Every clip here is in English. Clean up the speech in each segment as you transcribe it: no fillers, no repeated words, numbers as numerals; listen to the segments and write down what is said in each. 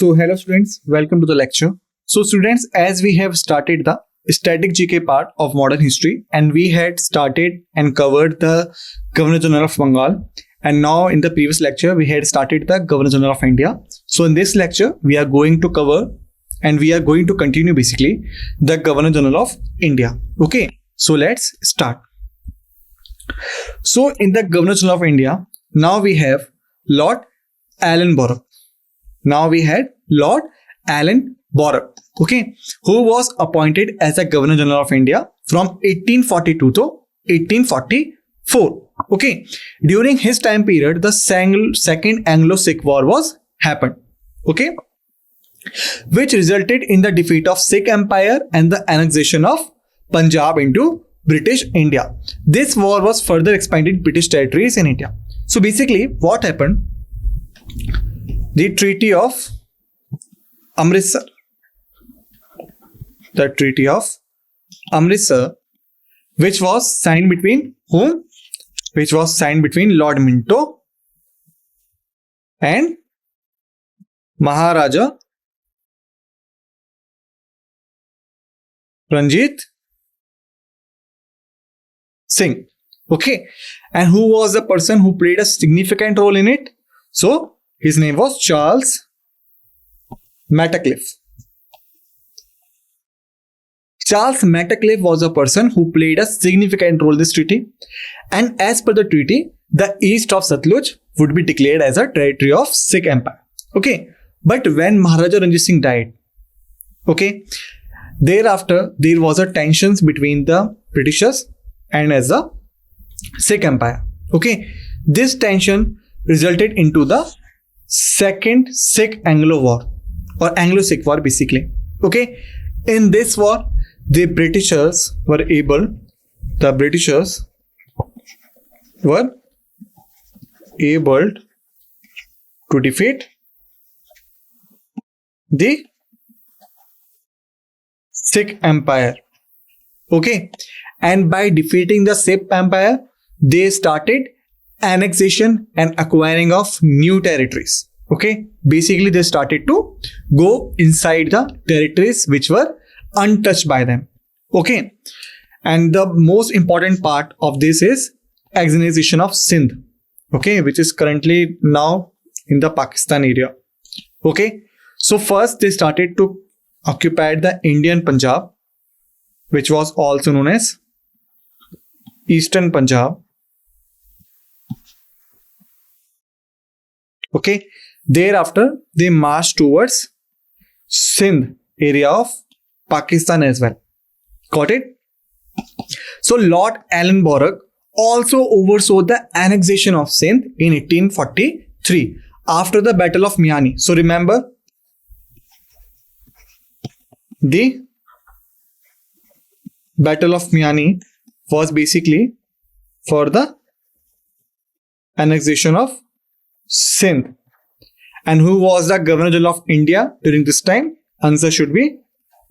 So hello students, welcome to the lecture. So students, as we have started the static GK part of modern history and we had started and covered the Governor General of Bengal, and now in the previous lecture we had started the Governor General of India. So in this lecture we are going to cover and we are going to continue basically the Governor General of India. Okay, so let's start. So in the Governor General of India, now we have Lord Ellenborough. Now we had Lord Ellenborough, okay, who was appointed as a Governor General of India from 1842 to 1844. Okay, during his time period, the Second Anglo-Sikh War was happened. Okay, which resulted in the defeat of Sikh Empire and the annexation of Punjab into British India. This war was further expanded British territories in India. So basically, what happened? The Treaty of Amritsar. The Treaty of Amritsar, which was signed between whom? Which was signed between Lord Minto and Maharaja Ranjit Singh. Okay, and who was the person who played a significant role in it? So his name was Charles Metcalfe. Charles Metcalfe was a person who played a significant role in this treaty, and as per the treaty, the east of Satluj would be declared as a territory of Sikh Empire. Okay, but when Maharaja Ranjit Singh died, okay, thereafter there was a tensions between the Britishers and as the Sikh Empire. Okay, this tension resulted into the Second Sikh Anglo War or Anglo-Sikh War basically. Okay, in this war, the Britishers were able to defeat the Sikh Empire. Okay, and by defeating the Sikh Empire, they started annexation and acquiring of new territories. Okay, basically they started to go inside the territories which were untouched by them. Okay, and the most important part of this is annexation of Sindh, okay, which is currently now in the Pakistan area. Okay, so first they started to occupy the Indian Punjab, which was also known as Eastern Punjab. Okay, thereafter they marched towards Sindh area of Pakistan as well. Got it? So Lord Ellenborough also oversaw the annexation of Sindh in 1843 after the Battle of Miani. So remember, the Battle of Miani was basically for the annexation of Sindh. And who was the Governor General of India during this time? Answer should be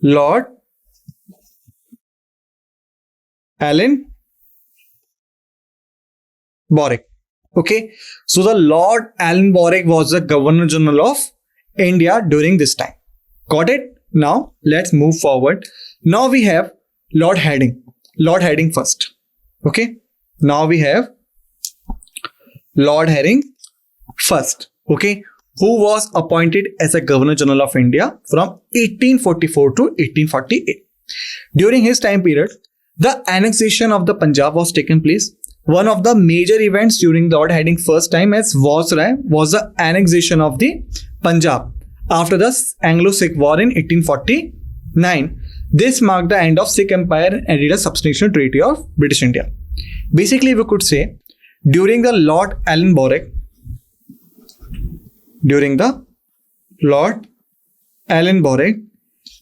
Lord Ellenborough. Okay, so the Lord Ellenborough was the Governor General of India during this time. Got it? Now let's move forward. Now we have Lord Hardinge. Lord Hardinge first. Okay, now we have Lord Hardinge first. Okay, who was appointed as a Governor General of India from 1844 to 1848. During his time period, the annexation of the Punjab was taken place. One of the major events during Lord Hardinge's first time as Viceroy was the annexation of the Punjab after the Anglo-Sikh War in 1849. This marked the end of Sikh Empire and added a substantial treaty of British India. Basically, we could say during the Lord Ellenborough,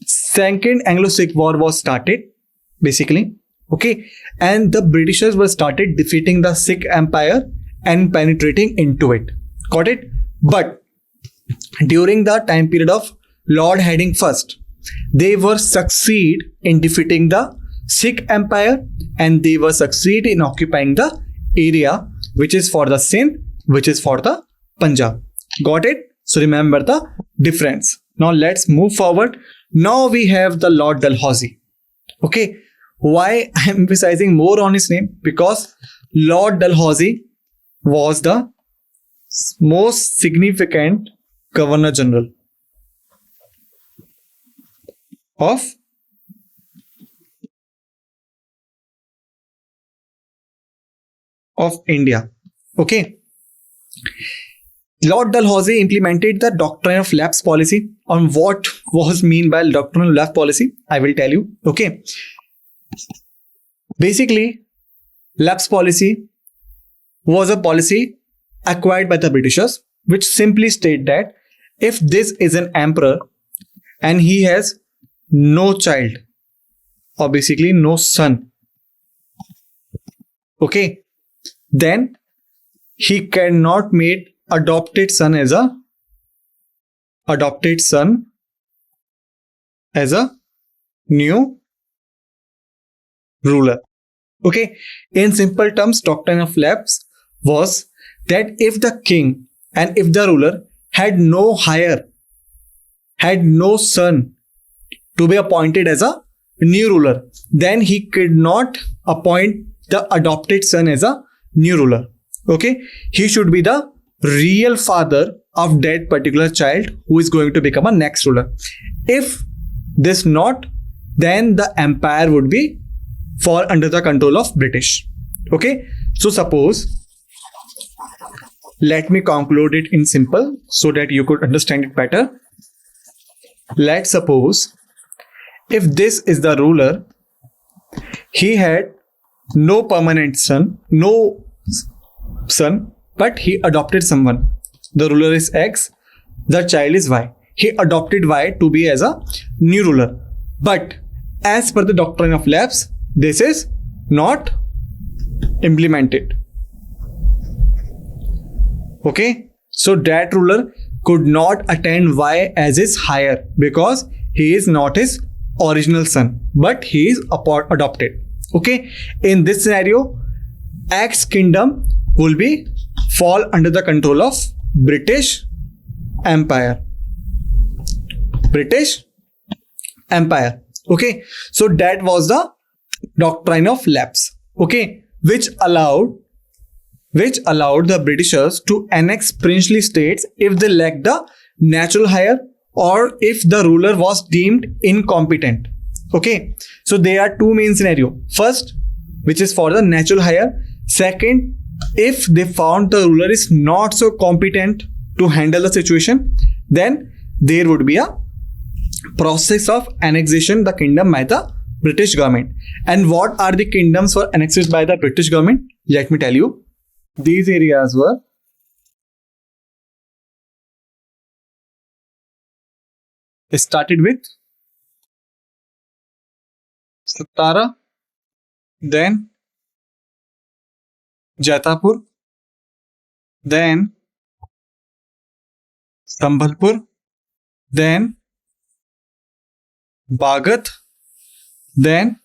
Second Anglo-Sikh War was started basically. Okay, and the Britishers were started defeating the Sikh Empire and penetrating into it. Got it? But during the time period of Lord Hardinge first, they were succeed in defeating the Sikh Empire and they were succeed in occupying the area which is for the Sindh, which is for the Punjab. Got it? So remember the difference. Now let's move forward. Now we have the Lord Dalhousie. Okay, why I am emphasizing more on his name? Because Lord Dalhousie was the most significant Governor General of India. Okay. Lord Dalhousie implemented the doctrine of lapse policy. On what was mean by doctrine of lapse policy, I will tell you. Okay. Basically, lapse policy was a policy acquired by the Britishers, which simply state that if this is an emperor and he has no child, or basically no son, okay, then he cannot make adopted son as a new ruler. Okay, in simple terms, doctrine of lapse was that if the king and if the ruler had no son to be appointed as a new ruler, then he could not appoint the adopted son as a new ruler. Okay, he should be the real father of that particular child who is going to become a next ruler. If this not, then the empire would be fall under the control of British. Okay, so suppose, let me conclude it in simple so that you could understand it better. Let's suppose if this is the ruler, he had no permanent son, but he adopted someone. The ruler is X, the child is Y. He adopted Y to be as a new ruler. But as per the doctrine of lapse, this is not implemented. Okay, so that ruler could not attend Y as his heir because he is not his original son, but he is adopted. Okay, in this scenario, X kingdom will be fall under the control of British Empire. Okay, so that was the doctrine of lapse. Okay, which allowed the Britishers to annex princely states if they lacked the natural heir or if the ruler was deemed incompetent. Okay, so there are two main scenarios. First, which is for the natural heir. Second, if they found the ruler is not so competent to handle the situation, then there would be a process of annexation the kingdom by the British government. And what are the kingdoms for annexed by the British government? Let me tell you. These areas were started with Satara, then Jaitapur, then Sambhalpur, then Bhagat, then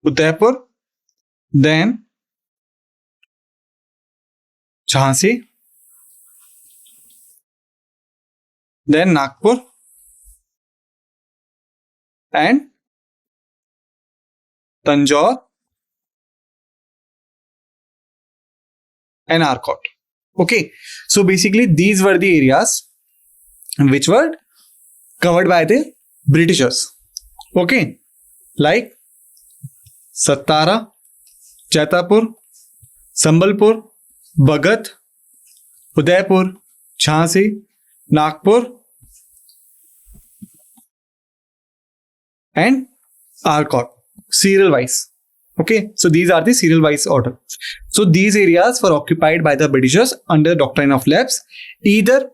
Udaipur, then Jhansi, then Nagpur, and Tanjore and Arcot. Okay, so basically these were the areas which were covered by the Britishers. Okay, like Satara, Jaitapur, Sambhalpur, Bhagat, Udaipur, Jhansi, Nagpur, and Arcot, serial wise. Okay, so these are the serial wise order. So these areas were occupied by the Britishers under doctrine of lapse. Either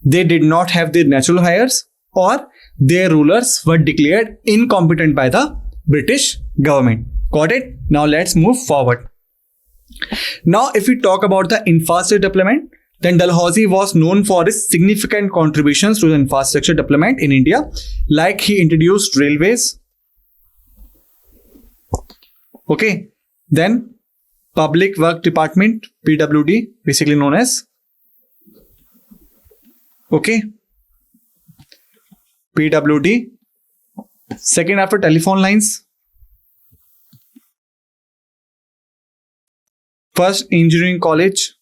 they did not have their natural heirs or their rulers were declared incompetent by the British government. Got it? Now let's move forward. Now if we talk about the infrastructure development, then Dalhousie was known for his significant contributions to the infrastructure development in India. Like he introduced railways. Okay, then Public Work Department, PWD, basically known as Okay. PWD. Second after telephone lines. First engineering college.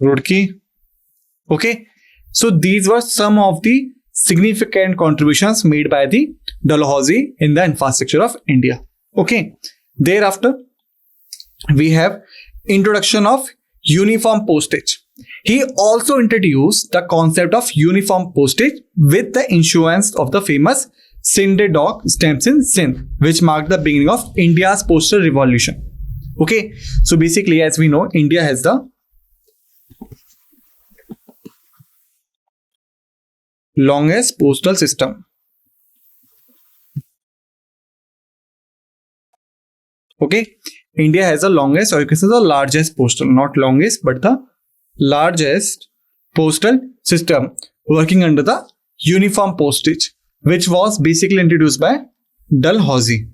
Roorkee. Okay. So these were some of the significant contributions made by the Dalhousie in the infrastructure of India. Okay. Thereafter, we have introduction of uniform postage. He also introduced the concept of uniform postage with the issuance of the famous Sindh Doc stamps in Sindh, which marked the beginning of India's postal revolution. Okay. So basically, as we know, India has the longest postal system. Okay, India has the longest, or you can say the largest postal, not longest, but the largest postal system working under the uniform postage, which was basically introduced by Dalhousie.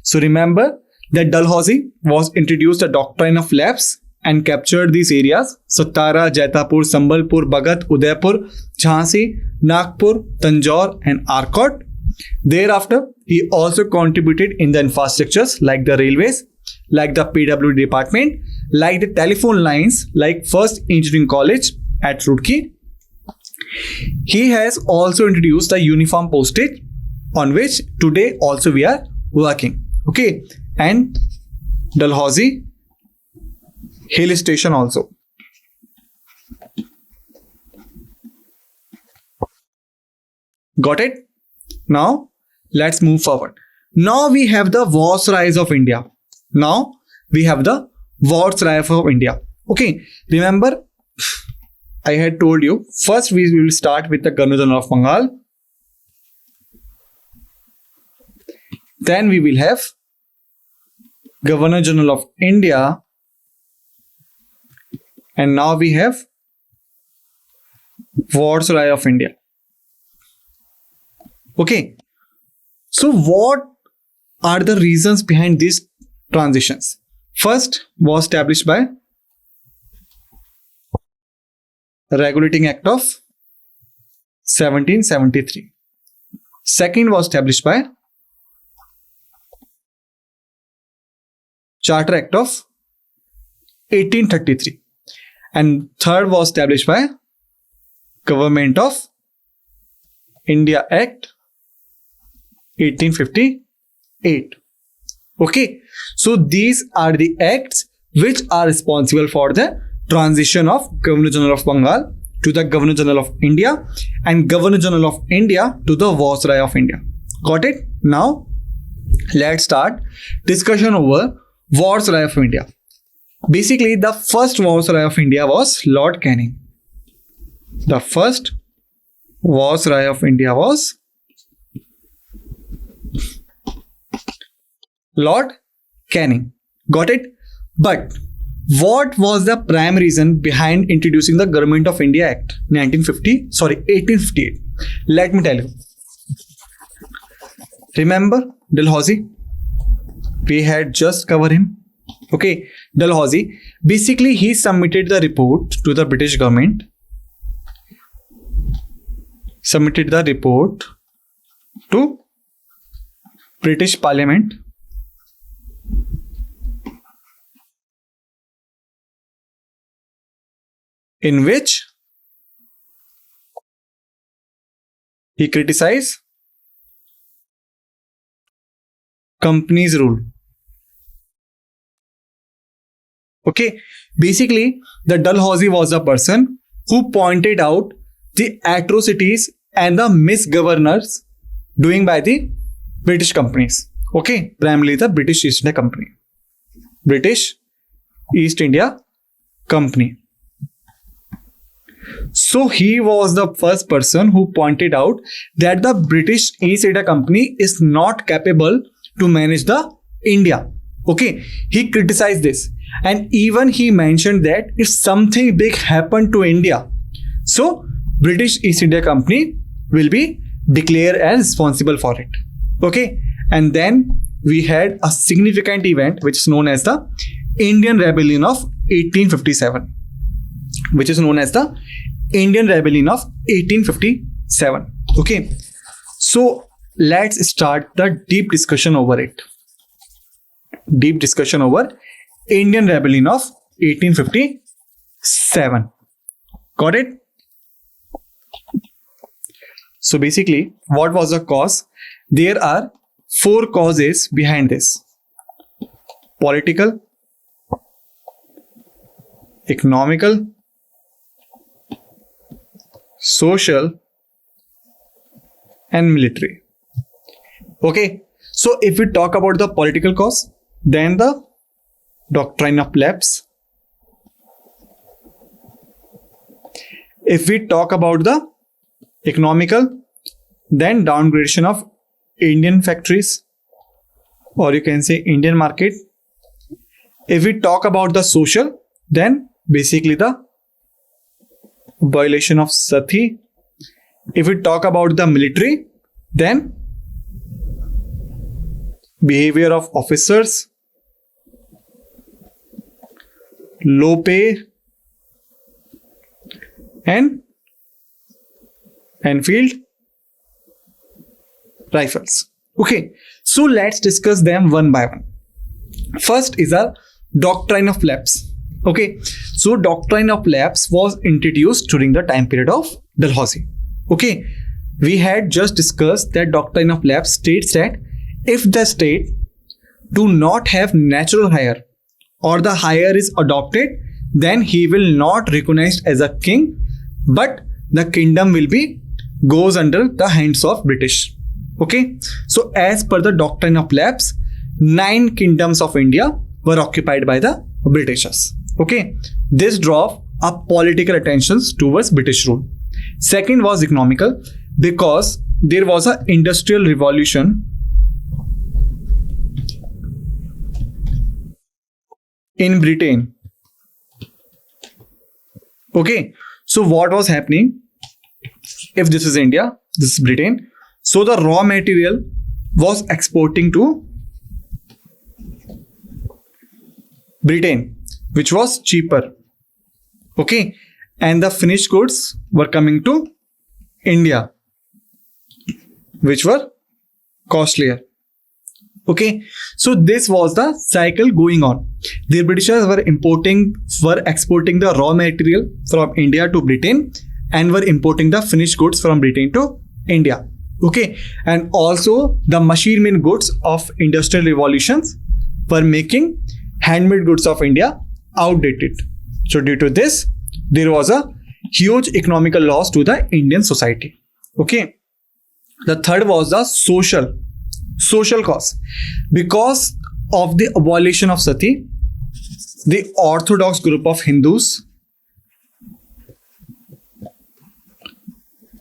So remember that Dalhousie was introduced a doctrine of lapse and captured these areas: Satara, Jaitapur, Sambalpur, Bhagat, Udaipur, Jhansi, Nagpur, Tanjore and Arcot. Thereafter, he also contributed in the infrastructures like the railways, like the PWD department, like the telephone lines, like First Engineering College at Roorkee. He has also introduced the uniform postage, on which today also we are working. Okay, and Dalhousie Hill Station also. Got it? Now let's move forward. Now we have the Viceroys of India. Okay, remember I had told you first we will start with the Governor General of Bengal. Then we will have Governor General of India. And now we have Viceroy of India. Okay. So what are the reasons behind these transitions? First was established by Regulating Act of 1773. Second was established by Charter Act of 1833. And third was established by Government of India Act 1858. Okay, so these are the acts which are responsible for the transition of Governor General of Bengal to the Governor General of India and Governor General of India to the Viceroy of India. Got it? Now let's start discussion over Viceroy of India. Basically, the first Viceroy of India was Lord Canning. The first Viceroy of India was Lord Canning. Got it? But what was the prime reason behind introducing the Government of India Act 1858? Let me tell you. Remember Dalhousie? We had just covered him. Okay, Dalhousie, basically he submitted the report to the British government, submitted the report to British Parliament, in which he criticized company's rule. Okay, basically the Dalhousie was a person who pointed out the atrocities and the misgovernance doing by the British companies. Okay, primarily the British East India Company. British East India Company. So he was the first person who pointed out that the British East India Company is not capable to manage the India. Okay, he criticized this, and even he mentioned that if something big happened to India, so British East India Company will be declared as responsible for it. Okay, and then we had a significant event which is known as the Indian Rebellion of 1857, which is known as the Indian Rebellion of 1857. Okay, so let's start the deep discussion over it. Deep discussion over Indian Rebellion of 1857. Got it? So basically, what was the cause? There are 4 causes behind this: political, economical, social, and military. Okay, so if we talk about the political cause, then the doctrine of lapse. If we talk about the economical, then downgradation of Indian factories, or you can say Indian market. If we talk about the social, then basically the violation of Sathee. If we talk about the military, then behavior of officers, low pay, and Enfield rifles. Okay, so let's discuss them one by one. First is a doctrine of lapse. Okay, so doctrine of lapse was introduced during the time period of Dalhousie. Okay, we had just discussed that doctrine of lapse states that if the state do not have natural heir or the heir is adopted, then he will not recognized as a king, but the kingdom will be goes under the hands of British. Okay, so as per the doctrine of lapse, 9 kingdoms of India were occupied by the Britishers. Okay, this drove up political attentions towards British rule. Second was economical, because there was an industrial revolution in Britain. Okay, so what was happening? If this is India, this is Britain. So the raw material was exporting to Britain, which was cheaper. Okay, and the finished goods were coming to India, which were costlier. Okay, so this was the cycle going on. The Britishers were exporting the raw material from India to Britain and were importing the finished goods from Britain to India. Okay, and also the machine-made goods of industrial revolutions were making handmade goods of India outdated. So due to this, there was a huge economical loss to the Indian society. Okay, the third was the social cause. Because of the abolition of Sathee, the orthodox group of Hindus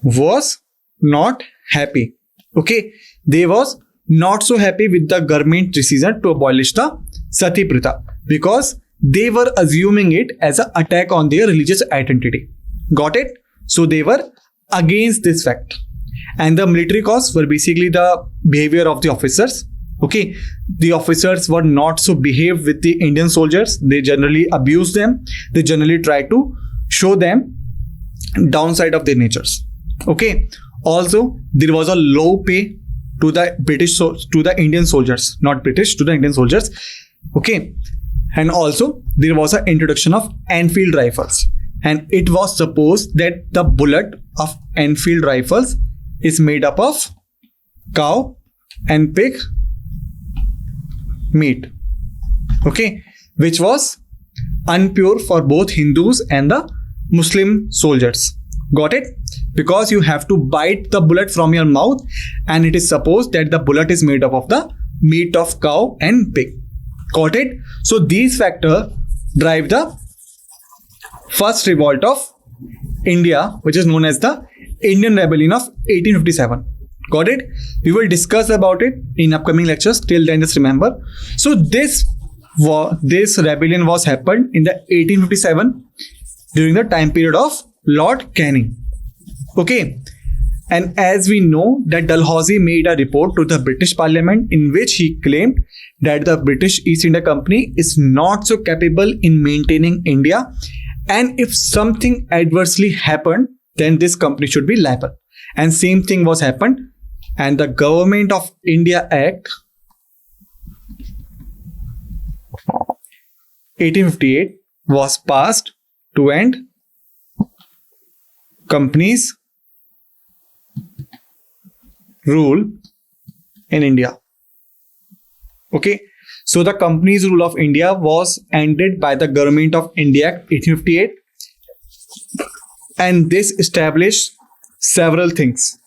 was not happy. Okay, they was not so happy with the government decision to abolish the Sati Pratha, because they were assuming it as an attack on their religious identity. Got it? So they were against this fact. And the military cause were basically the behavior of the officers. Okay, the officers were not so behaved with the Indian soldiers. They generally abused them. They generally tried to show them downside of their natures. Okay, also there was a low pay to the to the Indian soldiers, not British, to the Indian soldiers. Okay, and also there was an introduction of Enfield rifles, and it was supposed that the bullet of Enfield rifles is made up of cow and pig meat. Okay, which was unpure for both Hindus and the Muslim soldiers. Got it? Because you have to bite the bullet from your mouth, and it is supposed that the bullet is made up of the meat of cow and pig. Got it? So these factors drive the first revolt of India, which is known as the Indian Rebellion of 1857. Got it? We will discuss about it in upcoming lectures. Till then, just remember. So this rebellion was happened in the 1857 during the time period of Lord Canning. Okay, And as we know that Dalhousie made a report to the British Parliament in which he claimed that the British East India Company is not so capable in maintaining India, and if something adversely happened, then this company should be liable. And same thing was happened, and the Government of India Act 1858 was passed to end companies rule in India. Okay, so the company's rule of India was ended by the Government of India Act 1858, and this established several things.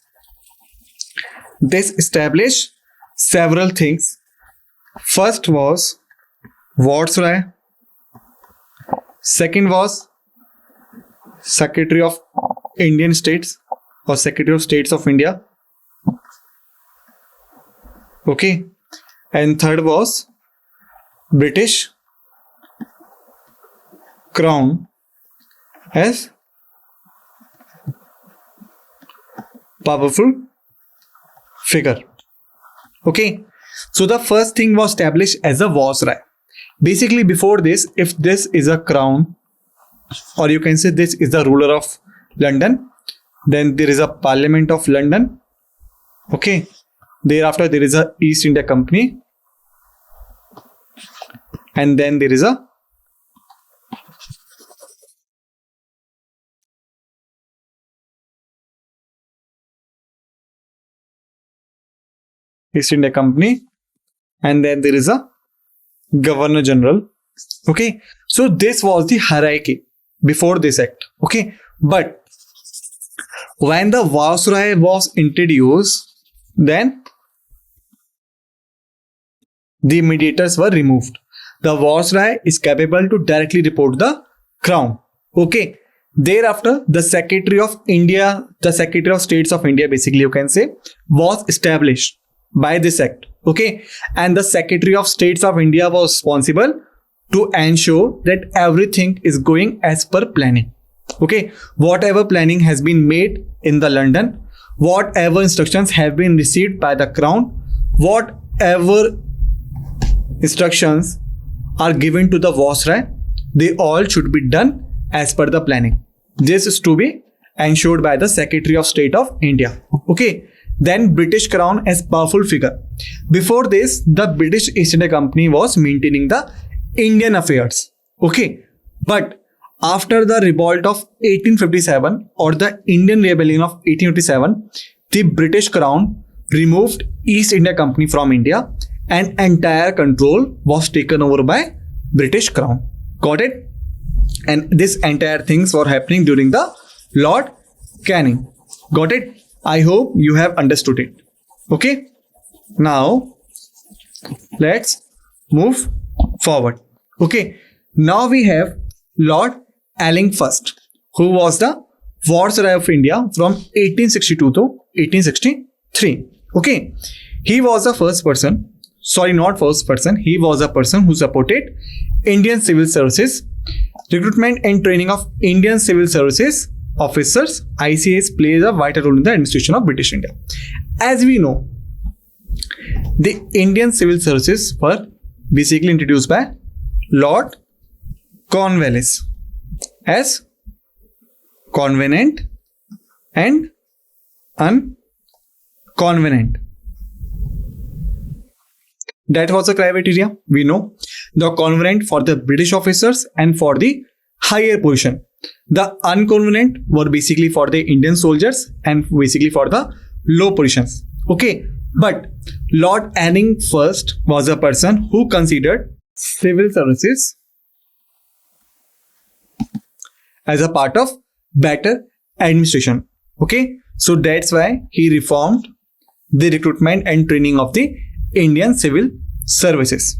First was Viceroy. Second was Secretary of Indian States or Secretary of States of India. Okay, and third was British Crown as powerful figure. Okay, so the first thing was established as a Viceroy. Basically, before this, if this is a crown, or you can say this is the ruler of London, then there is a Parliament of London. Okay, thereafter there is a East India Company, and then there is a East India Company, and then there is a Governor General. Okay, so this was the hierarchy before this act. Okay, but when the Viceroy was introduced, then the mediators were removed. The Viceroy is capable to directly report the Crown. Okay, thereafter the Secretary of India, the Secretary of States of India, basically you can say, was established by this act. Okay, and the Secretary of States of India was responsible to ensure that everything is going as per planning. Okay, whatever planning has been made in the London, whatever instructions have been received by the Crown, whatever instructions are given to the Viceroy, they all should be done as per the planning. This is to be ensured by the Secretary of State of India. Okay, then British Crown as powerful figure. Before this, the British East India Company was maintaining the Indian affairs. Okay, but after the revolt of 1857 or the Indian Rebellion of 1857, the British Crown removed East India Company from India and entire control was taken over by British Crown. Got it? And this entire things were happening during the Lord Canning. Got it? I hope you have understood it. Okay? Now, let's move forward. Okay? Now we have Lord Alling first, who was the Viceroy of India from 1862 to 1863. Okay? He was the first person, he was a person who supported Indian Civil Services, recruitment and training of Indian Civil Services officers. ICAs plays a vital role in the administration of British India. As we know, the Indian Civil Services were basically introduced by Lord Cornwallis as convenient and unconvenient. That was the criteria. We know the convenient for the British officers and for the higher position. The unconvenient were basically for the Indian soldiers and basically for the low positions. Okay, but Lord Alling first was a person who considered civil services as a part of better administration. Okay, so that's why he reformed the recruitment and training of the Indian Civil Services.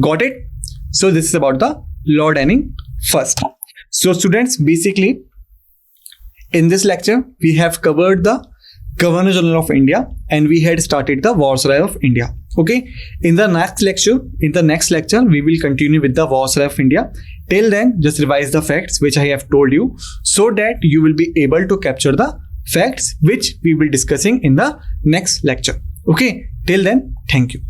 Got it? So this is about the Lord Alling first. So students, basically in this lecture we have covered the Governor General of India and we had started the Viceroy of India. Okay, in the next lecture we will continue with the Viceroy of India. Till then, just revise the facts which I have told you so that you will be able to capture the facts which we will be discussing in the next lecture. Okay, till then, thank you.